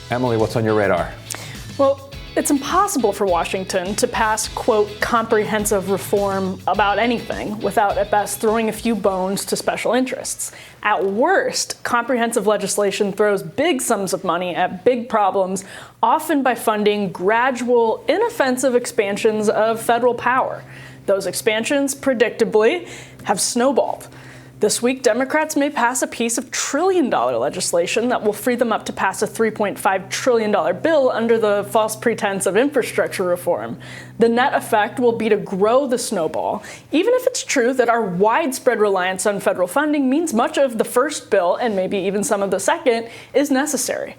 Emily, what's on your radar? Well, it's impossible for Washington to pass, quote, comprehensive reform about anything without, at best, throwing a few bones to special interests. At worst, comprehensive legislation throws big sums of money at big problems, often by funding gradual, inoffensive expansions of federal power. Those expansions, predictably, have snowballed. This week, Democrats may pass a piece of trillion-dollar legislation that will free them up to pass a $3.5 trillion bill under the false pretense of infrastructure reform. The net effect will be to grow the snowball, even if it's true that our widespread reliance on federal funding means much of the first bill, and maybe even some of the second, is necessary.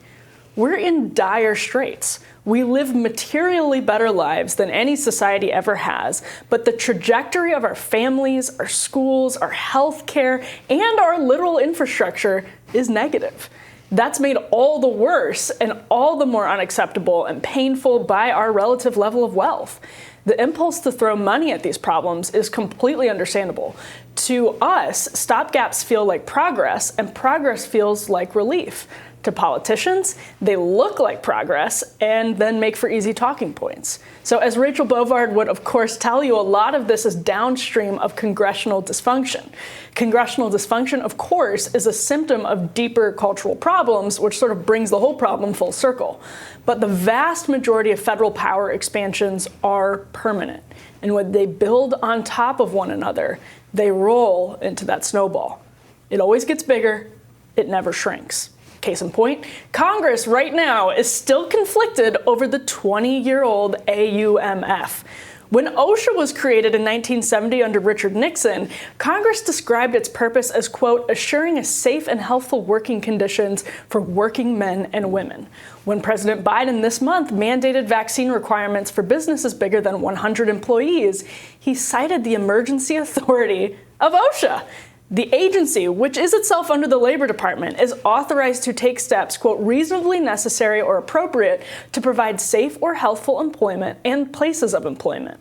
We're in dire straits. We live materially better lives than any society ever has, but the trajectory of our families, our schools, our healthcare, and our literal infrastructure is negative. That's made all the worse and all the more unacceptable and painful by our relative level of wealth. The impulse to throw money at these problems is completely understandable. To us, stopgaps feel like progress, and progress feels like relief. To politicians, they look like progress and then make for easy talking points. So as Rachel Bovard would, of course, tell you, a lot of this is downstream of congressional dysfunction. Congressional dysfunction, of course, is a symptom of deeper cultural problems, which sort of brings the whole problem full circle. But the vast majority of federal power expansions are permanent. And when they build on top of one another, they roll into that snowball. It always gets bigger. It never shrinks. Case in point, Congress right now is still conflicted over the 20-year-old AUMF. When OSHA was created in 1970 under Richard Nixon, Congress described its purpose as, quote, assuring a safe and healthful working conditions for working men and women. When President Biden this month mandated vaccine requirements for businesses bigger than 100 employees, he cited the emergency authority of OSHA. The agency, which is itself under the Labor Department, is authorized to take steps, quote, reasonably necessary or appropriate to provide safe or healthful employment and places of employment.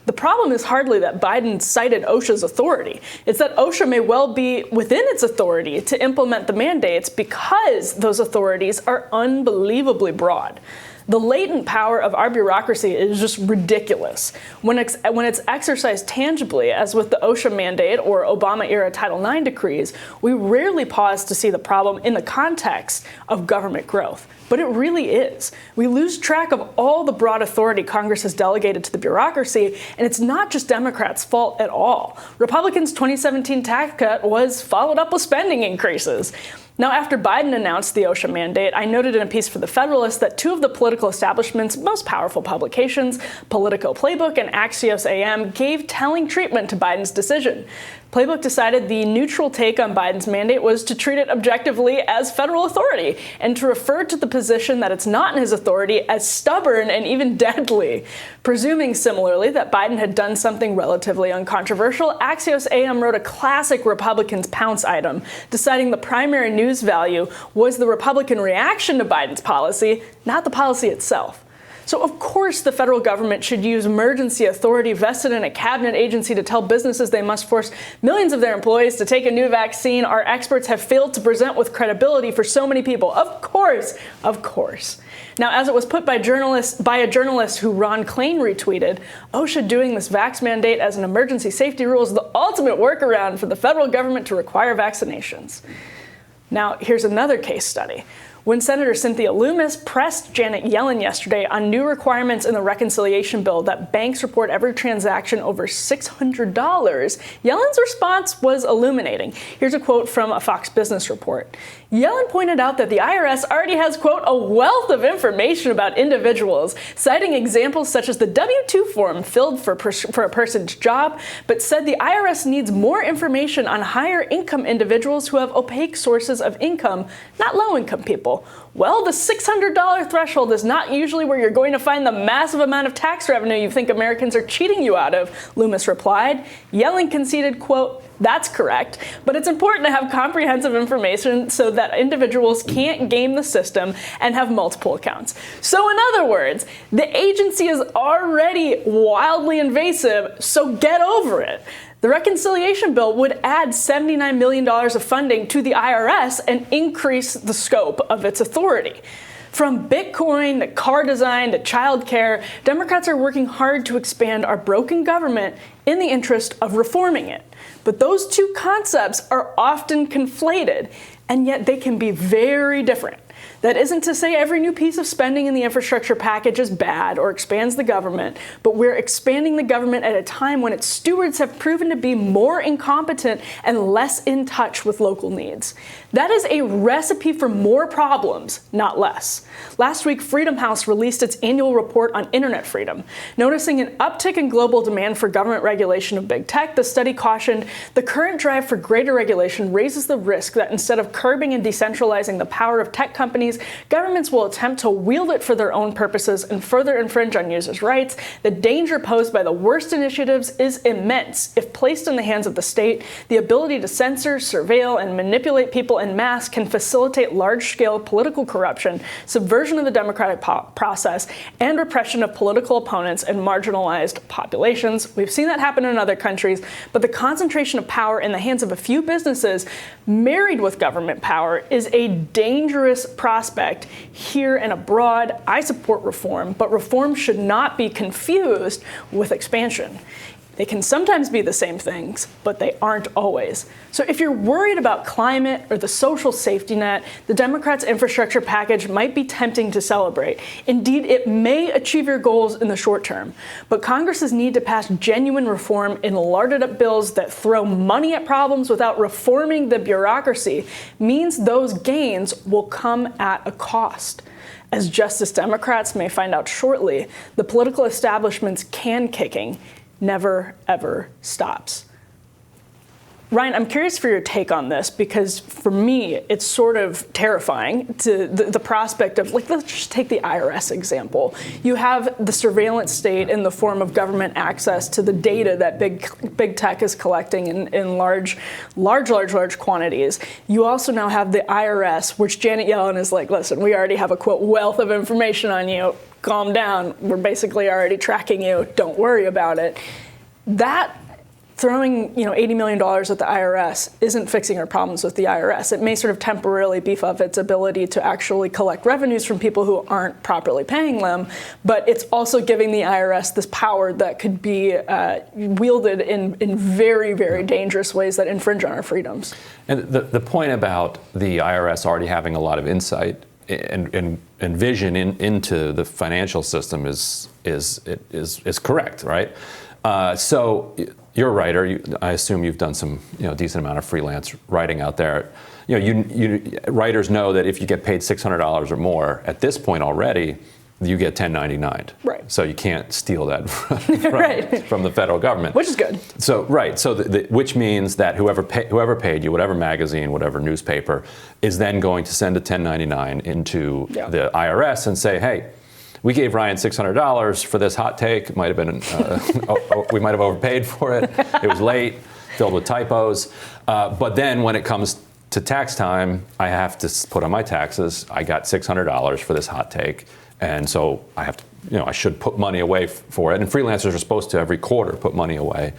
The problem is hardly that Biden cited OSHA's authority. It's that OSHA may well be within its authority to implement the mandates because those authorities are unbelievably broad. The latent power of our bureaucracy is just ridiculous. When it's exercised tangibly, as with the OSHA mandate or Obama-era Title IX decrees, we rarely pause to see the problem in the context of government growth. But it really is. We lose track of all the broad authority Congress has delegated to the bureaucracy, and it's not just Democrats' fault at all. Republicans' 2017 tax cut was followed up with spending increases. Now, after Biden announced the OSHA mandate, I noted in a piece for The Federalist that two of the political establishment's most powerful publications, Politico Playbook and Axios AM, gave telling treatment to Biden's decision. Playbook decided the neutral take on Biden's mandate was to treat it objectively as federal authority and to refer to the position that it's not in his authority as stubborn and even deadly. Presuming similarly that Biden had done something relatively uncontroversial, Axios AM wrote a classic Republicans pounce item, deciding the primary news value was the Republican reaction to Biden's policy, not the policy itself. So of course the federal government should use emergency authority vested in a cabinet agency to tell businesses they must force millions of their employees to take a new vaccine our experts have failed to present with credibility for so many people. Of course. Now, as it was put by a journalist who Ron Klain retweeted, OSHA doing this vax mandate as an emergency safety rule is the ultimate workaround for the federal government to require vaccinations. Now, here's another case study. When Senator Cynthia Lummis pressed Janet Yellen yesterday on new requirements in the reconciliation bill that banks report every transaction over $600, Yellen's response was illuminating. Here's a quote from a Fox Business report. Yellen pointed out that the IRS already has, quote, a wealth of information about individuals, citing examples such as the W-2 form filled for a person's job, but said the IRS needs more information on higher income individuals who have opaque sources of income, not low-income people. Well, the $600 threshold is not usually where you're going to find the massive amount of tax revenue you think Americans are cheating you out of, Lummis replied. Yellen conceded, quote, that's correct, but it's important to have comprehensive information so that individuals can't game the system and have multiple accounts. So in other words, the agency is already wildly invasive, so get over it. The reconciliation bill would add $79 million of funding to the IRS and increase the scope of its authority. From Bitcoin to car design to childcare, Democrats are working hard to expand our broken government in the interest of reforming it. But those two concepts are often conflated, and yet they can be very different. That isn't to say every new piece of spending in the infrastructure package is bad or expands the government, but we're expanding the government at a time when its stewards have proven to be more incompetent and less in touch with local needs. That is a recipe for more problems, not less. Last week, Freedom House released its annual report on internet freedom. Noticing an uptick in global demand for government regulation of big tech, the study cautioned the current drive for greater regulation raises the risk that instead of curbing and decentralizing the power of tech companies, governments will attempt to wield it for their own purposes and further infringe on users' rights. The danger posed by the worst initiatives is immense. If placed in the hands of the state, the ability to censor, surveil, and manipulate people en masse can facilitate large-scale political corruption, subversion of the democratic process, and repression of political opponents and marginalized populations. We've seen that happen in other countries, but the concentration of power in the hands of a few businesses, married with government power, is a dangerous prospect here and abroad. I support reform, but reform should not be confused with expansion. They can sometimes be the same things, but they aren't always. So if you're worried about climate or the social safety net, the Democrats' infrastructure package might be tempting to celebrate. Indeed, it may achieve your goals in the short term. But Congress's need to pass genuine reform in larded-up bills that throw money at problems without reforming the bureaucracy means those gains will come at a cost. As Justice Democrats may find out shortly, the political establishment's can kicking never, ever stops. Ryan, I'm curious for your take on this, because for me, it's sort of terrifying to the prospect of, like, let's just take the IRS example. You have the surveillance state in the form of government access to the data that big tech is collecting in large quantities. You also now have the IRS, which Janet Yellen is like, listen, we already have a, quote, wealth of information on you. Calm down. We're basically already tracking you. Don't worry about it. That throwing, $80 million at the IRS isn't fixing our problems with the IRS. It may sort of temporarily beef up its ability to actually collect revenues from people who aren't properly paying them, but it's also giving the IRS this power that could be wielded in very, very dangerous ways that infringe on our freedoms. And the point about the IRS already having a lot of insight and vision into the financial system is correct, right? So you're a writer. I assume you've done some decent amount of freelance writing out there. Writers know that if you get paid $600 or more at this point already, you get 1099. Right. So you can't steal that from the federal government. Which is good. So right. So which means that whoever paid you, whatever magazine, whatever newspaper, is then going to send a 1099 into the IRS and say, hey, we gave Ryan $600 for this hot take. It might have been, we might have overpaid for it. It was late, filled with typos. But then when it comes to tax time, I have to put on my taxes. I got $600 for this hot take. And so I have to, I should put money away for it. And freelancers are supposed to every quarter put money away,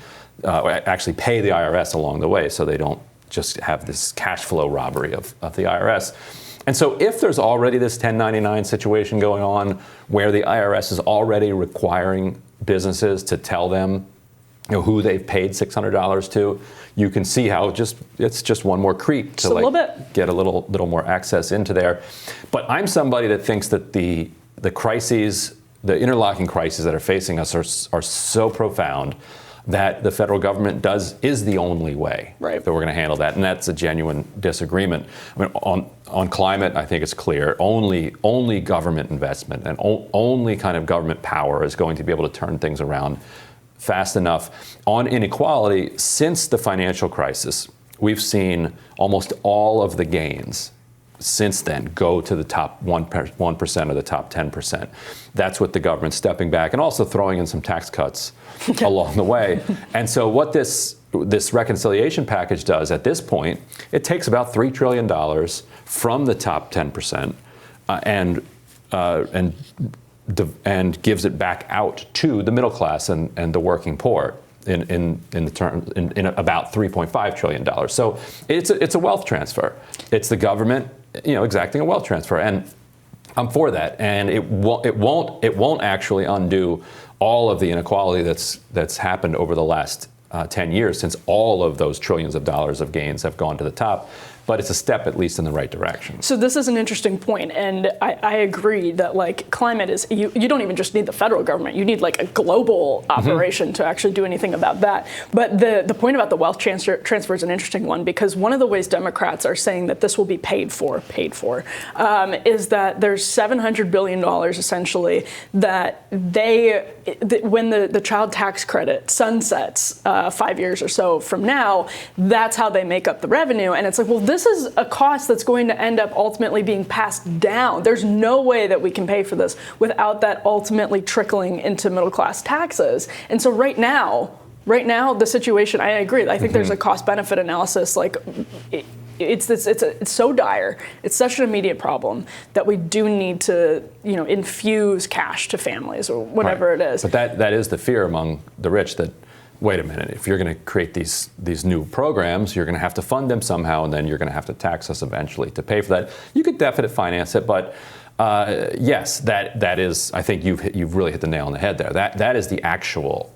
actually pay the IRS along the way, so they don't just have this cash flow robbery of the IRS. And so if there's already this 1099 situation going on where the IRS is already requiring businesses to tell them who they've paid $600 to, you can see how it's just one more creep to get a little more access into there. But I'm somebody that thinks that the crises, the interlocking crises that are facing us are so profound that the federal government is the only way that we're going to handle that, and that's a genuine disagreement. I mean, on climate, I think it's clear. Only government investment and only kind of government power is going to be able to turn things around fast enough. On inequality, since the financial crisis, we've seen almost all of the gains since then go to the top 1% or the top 10%. That's with the government stepping back and also throwing in some tax cuts along the way. And so what this reconciliation package does at this point, it takes about $3 trillion from the top 10% and gives it back out to the middle class and the working poor in about $3.5 trillion. So it's a wealth transfer. It's the government exacting a wealth transfer. And I'm for that, and it won't actually undo all of the inequality that's happened over the last 10 years, since all of those trillions of dollars of gains have gone to the top. But it's a step at least in the right direction. So this is an interesting point, and I agree that like climate is, you don't even just need the federal government, you need like a global operation to actually do anything about that. But the point about the wealth transfer is an interesting one, because one of the ways Democrats are saying that this will be paid for, is that there's $700 billion essentially that when the child tax credit sunsets 5 years or so from now, that's how they make up the revenue. And it's like, well, this is a cost that's going to end up ultimately being passed down. There's no way that we can pay for this without that ultimately trickling into middle class taxes. And so right now, the situation, I agree. I think there's a cost benefit analysis. Like it's so dire. It's such an immediate problem that we do need to, infuse cash to families or whatever it is. But that is the fear among the rich, that wait a minute, if you're going to create these new programs, you're going to have to fund them somehow, and then you're going to have to tax us eventually to pay for that. You could definitely finance it, but yes, that is, I think you've really hit the nail on the head there. That is the actual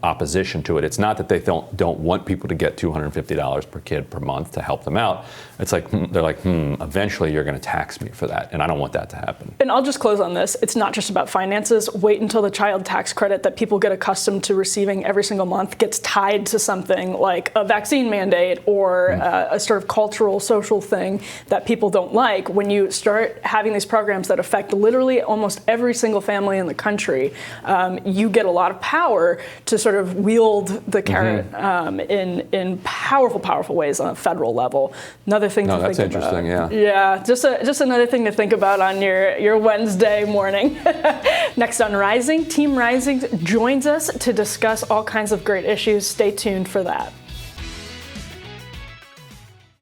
opposition to it. It's not that they don't want people to get $250 per kid per month to help them out. It's like they're like, eventually you're going to tax me for that, and I don't want that to happen. And I'll just close on this. It's not just about finances. Wait until the child tax credit that people get accustomed to receiving every single month gets tied to something like a vaccine mandate or a sort of cultural, social thing that people don't like. When you start having these programs that affect literally almost every single family in the country, you get a lot of power to sort of wield the carrot in powerful ways on a federal level. Another thing to think about. That's interesting, yeah. Yeah, just another thing to think about on your Wednesday morning. Next on Rising, Team Rising joins us to discuss all kinds of great issues. Stay tuned for that.